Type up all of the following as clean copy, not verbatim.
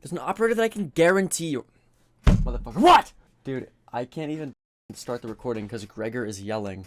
There's an operator that I can guarantee you. Motherfucker. What? Dude, I can't even start the recording because Gregor is yelling.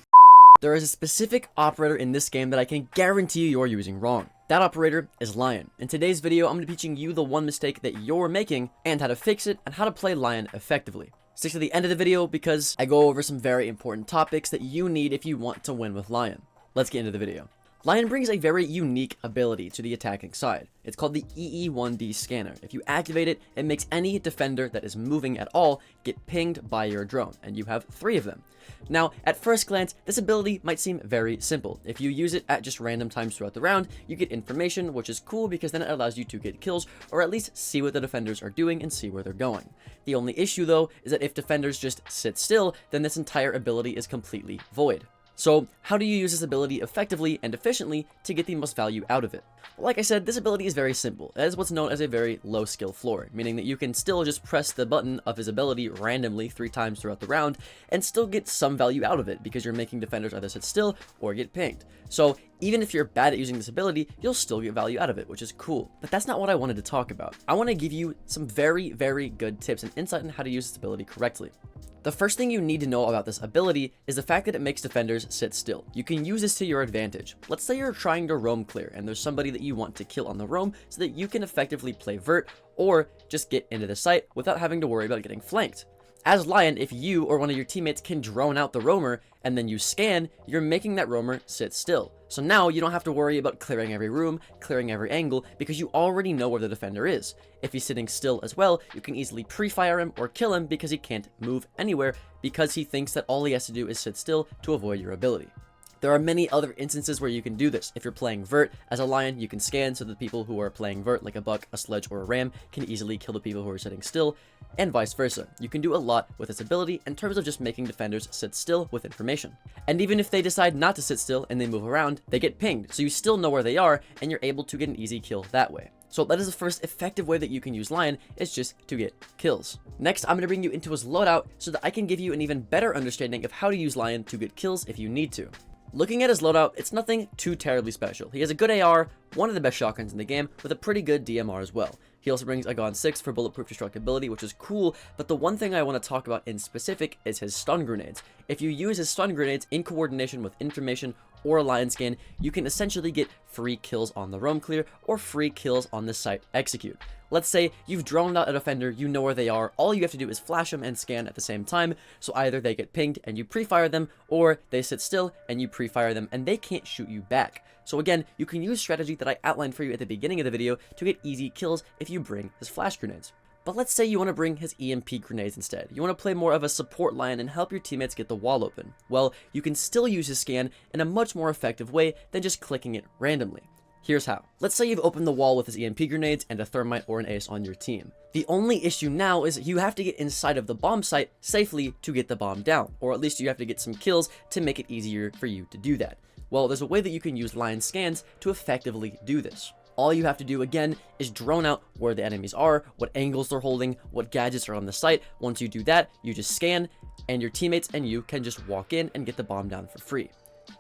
There is a specific operator in this game that I can guarantee you're using wrong. That operator is Lion. In today's video, I'm going to be teaching you the one mistake that you're making and how to fix it and how to play Lion effectively. Stick to the end of the video because I go over some very important topics that you need if you want to win with Lion. Let's get into the video. Lion brings a very unique ability to the attacking side. It's called the EE1D scanner. If you activate it, it makes any defender that is moving at all get pinged by your drone, and you have 3 of them. Now, at first glance, this ability might seem very simple. If you use it at just random times throughout the round, you get information, which is cool because then it allows you to get kills, or at least see what the defenders are doing and see where they're going. The only issue, though, is that if defenders just sit still, then this entire ability is completely void. So, how do you use this ability effectively and efficiently to get the most value out of it? Well, like I said, this ability is very simple. It is what's known as a very low skill floor, meaning that you can still just press the button of his ability randomly 3 times throughout the round and still get some value out of it because you're making defenders either sit still or get pinged. So, even if you're bad at using this ability, you'll still get value out of it, which is cool. But that's not what I wanted to talk about. I want to give you some very, very good tips and insight on how to use this ability correctly. The first thing you need to know about this ability is the fact that it makes defenders sit still. You can use this to your advantage. Let's say you're trying to roam clear and there's somebody that you want to kill on the roam so that you can effectively play vert or just get into the site without having to worry about getting flanked. As Lion, if you or one of your teammates can drone out the roamer and then you scan, you're making that roamer sit still. So now you don't have to worry about clearing every room, clearing every angle, because you already know where the defender is. If he's sitting still as well, you can easily pre-fire him or kill him because he can't move anywhere because he thinks that all he has to do is sit still to avoid your ability. There are many other instances where you can do this. If you're playing vert as a Lion, you can scan so that people who are playing vert like a buck, a sledge, or a ram can easily kill the people who are sitting still, and vice versa. You can do a lot with this ability in terms of just making defenders sit still with information. And even if they decide not to sit still and they move around, they get pinged, so you still know where they are and you're able to get an easy kill that way. So that is the first effective way that you can use Lion, is just to get kills. Next, I'm going to bring you into his loadout so that I can give you an even better understanding of how to use Lion to get kills if you need to. Looking at his loadout, it's nothing too terribly special. He has a good AR, one of the best shotguns in the game, with a pretty good DMR as well. He also brings a Gon 6 for bulletproof destructibility, which is cool, but the one thing I want to talk about in specific is his stun grenades. If you use his stun grenades in coordination with information or a Lion scan, you can essentially get free kills on the roam clear or free kills on the site execute. Let's say you've droned out a defender, you know where they are, all you have to do is flash them and scan at the same time, so either they get pinged and you pre-fire them, or they sit still and you pre-fire them and they can't shoot you back. So again, you can use strategy that I outlined for you at the beginning of the video to get easy kills if you bring his flash grenades. But let's say you want to bring his EMP grenades instead. You want to play more of a support Lion and help your teammates get the wall open. Well, you can still use his scan in a much more effective way than just clicking it randomly. Here's how. Let's say you've opened the wall with his EMP grenades and a thermite or an ace on your team. The only issue now is you have to get inside of the bomb site safely to get the bomb down, or at least you have to get some kills to make it easier for you to do that. Well, there's a way that you can use Lion scans to effectively do this. All you have to do again is drone out where the enemies are, what angles they're holding, what gadgets are on the site. Once you do that, you just scan, and your teammates and you can just walk in and get the bomb down for free.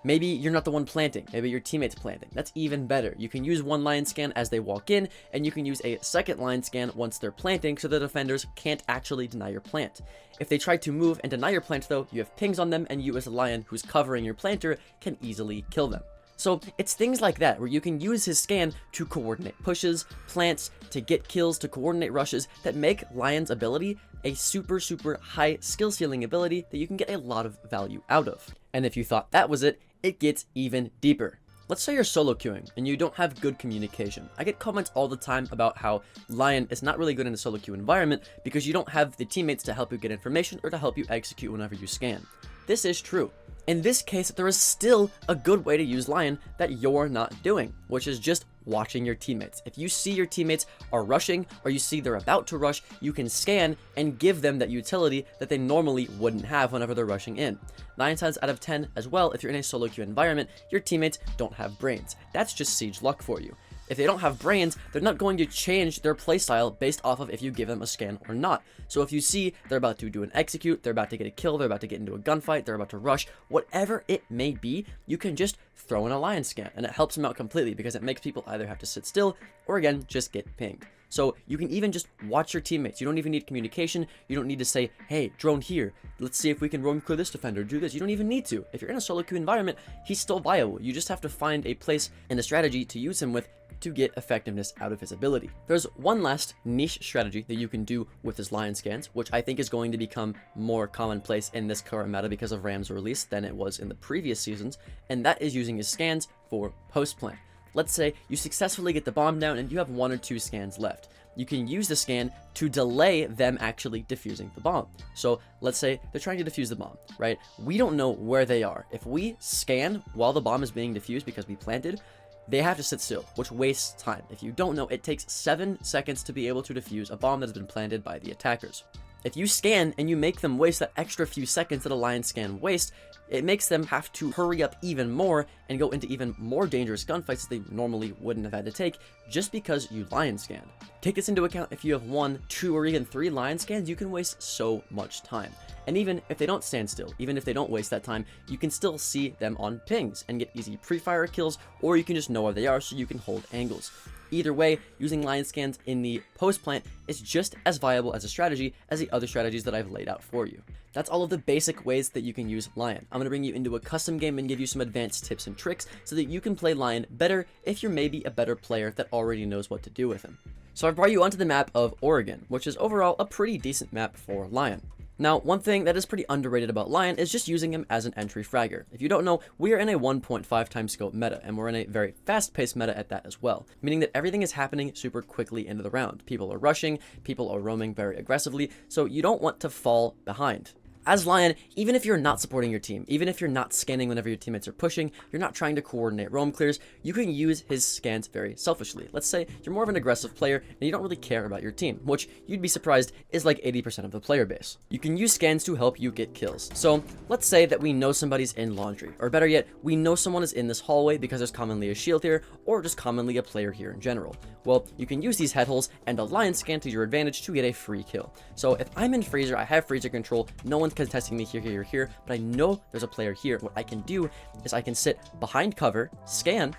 Maybe you're not the one planting, maybe your teammate's planting. That's even better. You can use one Lion scan as they walk in, and you can use a second Lion scan once they're planting so the defenders can't actually deny your plant. If they try to move and deny your plant though, you have pings on them, and you as a Lion who's covering your planter can easily kill them. So it's things like that where you can use his scan to coordinate pushes, plants, to get kills, to coordinate rushes that make Lion's ability a super high skill ceiling ability that you can get a lot of value out of. And if you thought that was it, it gets even deeper. Let's say you're solo queuing and you don't have good communication. I get comments all the time about how Lion is not really good in a solo queue environment because you don't have the teammates to help you get information or to help you execute whenever you scan. This is true. In this case, there is still a good way to use Lion that you're not doing, which is just watching your teammates. If you see your teammates are rushing or you see they're about to rush, you can scan and give them that utility that they normally wouldn't have whenever they're rushing in. 9 times out of 10 as well, if you're in a solo queue environment, your teammates don't have brains. That's just siege luck for you. If they don't have brains, they're not going to change their playstyle based off of if you give them a scan or not. So if you see they're about to do an execute, they're about to get a kill, they're about to get into a gunfight, they're about to rush, whatever it may be, you can just throw in a lion scan, and it helps him out completely because it makes people either have to sit still or again just get pinged. So you can even just watch your teammates. You don't even need communication. You don't need to say, hey, drone here. Let's see if we can roam clear this defender, do this. You don't even need to. If you're in a solo queue environment, he's still viable. You just have to find a place and a strategy to use him with to get effectiveness out of his ability. There's one last niche strategy that you can do with his lion scans, which I think is going to become more commonplace in this current meta because of Ram's release than it was in the previous seasons, and that is using his scans for post plant. Let's say you successfully get the bomb down and you have 1 or 2 scans left. You can use the scan to delay them actually defusing the bomb. So let's say they're trying to defuse the bomb, right? We don't know where they are. If we scan while the bomb is being defused because we planted, they have to sit still, which wastes time. If you don't know, it takes 7 seconds to be able to defuse a bomb that has been planted by the attackers. If you scan and you make them waste that extra few seconds that a lion scan wastes, it makes them have to hurry up even more and go into even more dangerous gunfights that they normally wouldn't have had to take just because you lion scanned. Take this into account. If you have 1, 2, or even 3 lion scans, you can waste so much time. And even if they don't stand still, even if they don't waste that time, you can still see them on pings and get easy pre-fire kills, or you can just know where they are so you can hold angles. Either way, using lion scans in the post plant is just as viable as a strategy as the other strategies that I've laid out for you. That's all of the basic ways that you can use Lion. I'm going to bring you into a custom game and give you some advanced tips and tricks so that you can play Lion better if you're maybe a better player that already knows what to do with him. So I've brought you onto the map of Oregon, which is overall a pretty decent map for Lion. Now, one thing that is pretty underrated about Lion is just using him as an entry fragger. If you don't know, we are in a 1.5 times scope meta, and we're in a very fast-paced meta at that as well, meaning that everything is happening super quickly into the round. People are rushing, people are roaming very aggressively, so you don't want to fall behind. As Lion, even if you're not supporting your team, even if you're not scanning whenever your teammates are pushing, you're not trying to coordinate roam clears, you can use his scans very selfishly. Let's say you're more of an aggressive player and you don't really care about your team, which you'd be surprised is like 80% of the player base. You can use scans to help you get kills. So let's say that we know somebody's in laundry, or better yet, we know someone is in this hallway because there's commonly a shield here, or just commonly a player here in general. Well, you can use these head holes and a Lion scan to your advantage to get a free kill. So if I'm in freezer, I have freezer control, no one's contesting me here, but I know there's a player here. What I can do is I can sit behind cover, scan,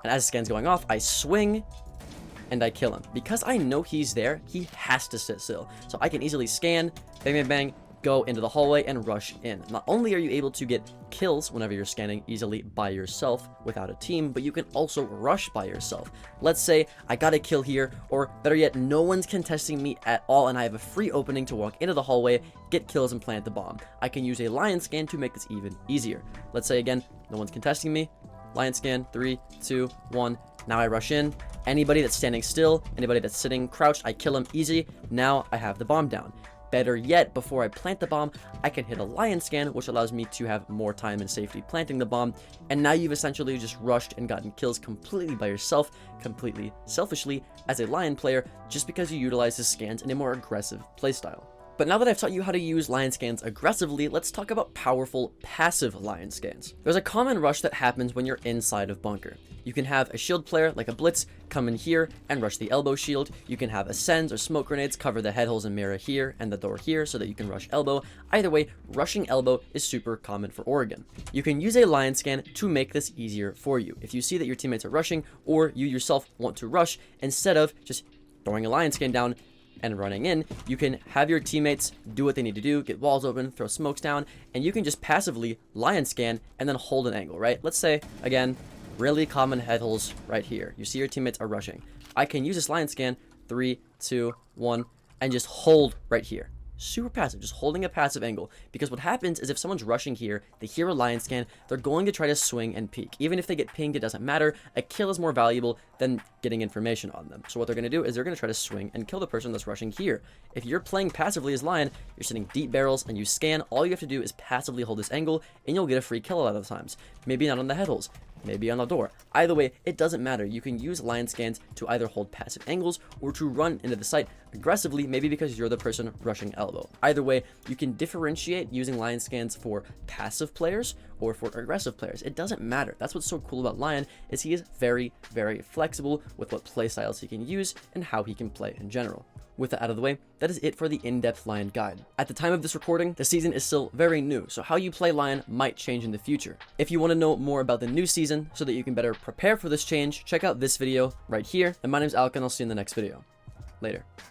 and as the scan's going off, I swing and I kill him. Because I know he's there, he has to sit still. So I can easily scan, bang, bang, bang, go into the hallway and rush in. Not only are you able to get kills whenever you're scanning easily by yourself without a team, but you can also rush by yourself. Let's say I got a kill here, or better yet, no one's contesting me at all and I have a free opening to walk into the hallway, get kills, and plant the bomb. I can use a Lion scan to make this even easier. Let's say again, no one's contesting me, Lion scan, 3, 2, 1, now I rush in. Anybody that's standing still, anybody that's sitting crouched, I kill him easy. Now I have the bomb down. Better yet, before I plant the bomb, I can hit a Lion scan, which allows me to have more time and safety planting the bomb, and now you've essentially just rushed and gotten kills completely by yourself, completely selfishly, as a Lion player, just because you utilize his scans in a more aggressive playstyle. But now that I've taught you how to use Lion scans aggressively, let's talk about powerful passive Lion scans. There's a common rush that happens when you're inside of bunker. You can have a shield player, like a blitz, come in here and rush the elbow shield. You can have ascends or smoke grenades cover the head holes and mirror here and the door here so that you can rush elbow. Either way, rushing elbow is super common for Oregon. You can use a Lion scan to make this easier for you. If you see that your teammates are rushing, or you yourself want to rush, instead of just throwing a Lion scan down and running in, you can have your teammates do what they need to do, get walls open, throw smokes down, and you can just passively Lion scan and then hold an angle, right? Let's say, again, really common head holes right here. You see your teammates are rushing. I can use this Lion scan, 3, 2, 1, and just hold right here. Super passive, just holding a passive angle, because what happens is if someone's rushing here, they hear a Lion scan, they're going to try to swing and peek. Even if they get pinged, it doesn't matter. A kill is more valuable than getting information on them. So what they're going to do is they're going to try to swing and kill the person that's rushing here. If you're playing passively as Lion, you're sitting deep barrels and you scan, all you have to do is passively hold this angle and you'll get a free kill a lot of the times. Maybe not on the head holes, maybe on the door. Either way, it doesn't matter. You can use Lion scans to either hold passive angles or to run into the site aggressively, maybe because you're the person rushing elbow. Either way, you can differentiate using Lion scans for passive players or for aggressive players. It doesn't matter. That's what's so cool about Lion, is he is very, very flexible with what play styles he can use and how he can play in general. With that out of the way, that is it for the in-depth Lion guide. At the time of this recording, the season is still very new, so how you play Lion might change in the future. If you want to know more about the new season so that you can better prepare for this change, check out this video right here. And my name is Alka, and I'll see you in the next video. Later.